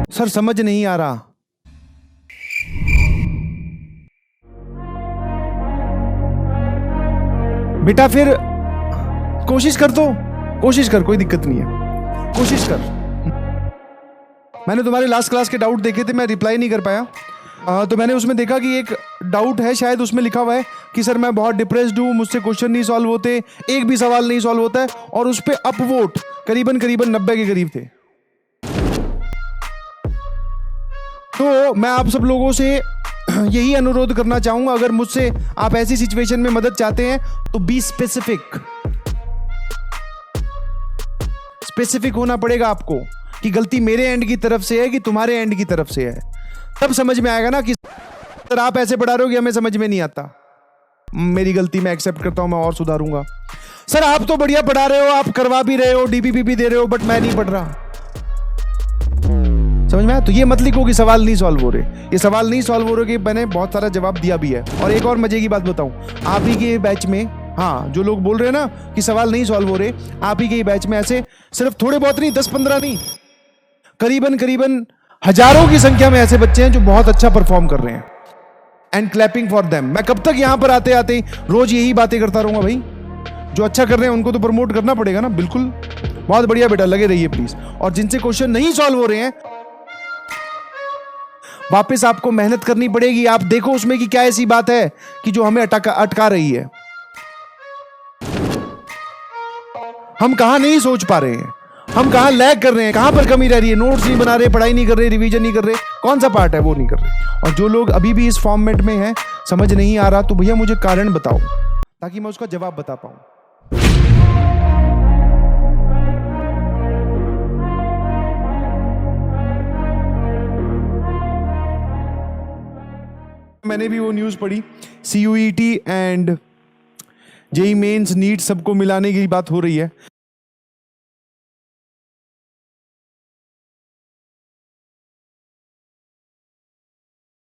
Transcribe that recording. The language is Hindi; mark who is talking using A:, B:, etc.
A: सर समझ नहीं आ रहा। बेटा फिर कोशिश कर, तो कोशिश कर, कोई दिक्कत नहीं है, कोशिश कर। मैंने तुम्हारे लास्ट क्लास के डाउट देखे थे, मैं रिप्लाई नहीं कर पाया। तो मैंने उसमें देखा कि एक डाउट है, शायद उसमें लिखा हुआ है कि सर मैं बहुत डिप्रेस्ड हूँ, मुझसे क्वेश्चन नहीं सॉल्व होते, एक भी सवाल नहीं सॉल्व होता है, और उस पर अपवोट करीबन 90 के करीब थे। तो मैं आप सब लोगों से यही अनुरोध करना चाहूंगा, अगर मुझसे आप ऐसी सिचुएशन में मदद चाहते हैं तो बी स्पेसिफिक। स्पेसिफिक होना पड़ेगा आपको कि गलती मेरे एंड की तरफ से है कि तुम्हारे एंड की तरफ से है। तब समझ में आएगा ना कि सर आप ऐसे पढ़ा रहे हो कि हमें समझ में नहीं आता। मेरी गलती मैं एक्सेप्ट करता हूं, मैं और सुधारूंगा। सर आप तो बढ़िया पढ़ा रहे हो, आप करवा भी रहे हो, डीपीपी भी दे रहे हो, बट मैं नहीं पढ़ रहा। समझ में आया? तो ये मत लिखो कि सवाल नहीं सॉल्व हो रहे। ये सवाल नहीं सॉल्व हो रहे कि मैंने बहुत सारा जवाब दिया भी है। और एक और मजे की बात बताऊं, आप ही के बैच में, हाँ, जो लोग बोल रहे हैं ना कि सवाल नहीं सॉल्व हो रहे, आप ही के बैच में ऐसे सिर्फ थोड़े बहुत नहीं, 10-15 नहीं, करीबन हजारों की संख्या में ऐसे बच्चे हैं जो बहुत अच्छा परफॉर्म कर रहे हैं। And clapping for them. मैं कब तक यहां पर आते आते रोज यही बातें करता रहूंगा? भाई जो अच्छा कर रहे हैं उनको तो प्रमोट करना पड़ेगा ना। बिल्कुल, बहुत बढ़िया बेटा, लगे रहिए प्लीज। और जिनसे क्वेश्चन नहीं सॉल्व हो रहे हैं, वापस आपको मेहनत करनी पड़ेगी। आप देखो उसमें कि क्या ऐसी बात है कि जो हमें अटका रही है। हम कहां नहीं सोच पा रहे हैं, हम कहां लैग कर रहे हैं, कहां पर कमी रह रही है। नोट्स नहीं बना रहे, पढ़ाई नहीं कर रहे, रिवीजन नहीं कर रहे, कौन सा पार्ट है वो नहीं कर रहे। और जो लोग अभी भी इस फॉर्मेट में हैं, समझ नहीं आ रहा, तो भैया मुझे कारण बताओ ताकि मैं उसका जवाब बता पाऊं। मैंने भी वो न्यूज पढ़ी, CUET and JEE mains NEET सबको मिलाने की बात हो रही है।